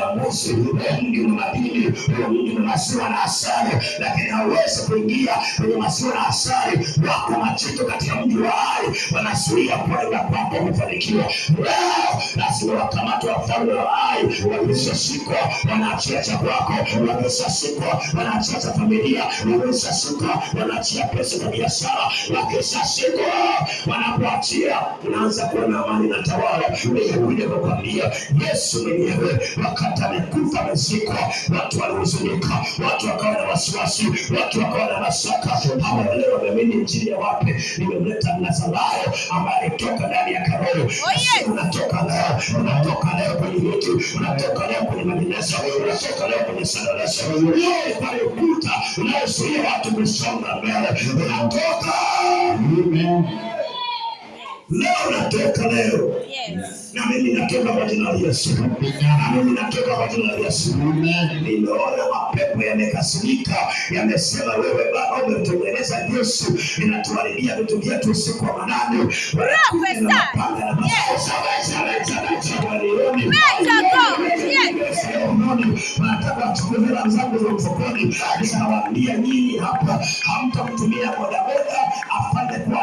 Mosi mji una madini, mji una maziwa na asali, lakini hauwezi kuingia kwenye maziwa na asali. Wako majitu katika mji wa Ai wanazuia kwenda kwako kufanikiwa. Leo lazima wakamatwe wafalme wa Ai, wakishashikwa wanaachia cha kwako, wakishashikwa wanaachia cha familia, wakishashikwa wanaachia pesa za biashara, wakishashikwa wanapoachia unaanza kuona amani na tawala. Nimekuja kukwambia Yesu mwenyewe wakati amekufa amezikwa, watu walihuzunika, watu wakawa na wasiwasi, watu wakawa na mashaka. Hawa leo wameamini injili ya wapi? Nimemleta Mnazarayo ambaye alitoka ndani ya Karolo. Unatoka leo, unatoka leo kwenye miti, unatoka leo kwenye madinesa, unatoka leo kwenye sadalesa. Wewe pale ukuta unayozuia watu kusonga mbele, unatoka. Leo natoka leo. Na mimi natoka kwa jina la Yesu. Na mimi natoka kwa jina la Yesu. Nimeona mapepo yamekasirika, yamesema wewe Baba umetengeneza Yesu, inatuharibia vitu vyetu usiku wa manane. Wanataka wachukue hela zangu za mfukoni. Ninawaambia nyinyi hapa hamtamtumia bodaboda afanye kwa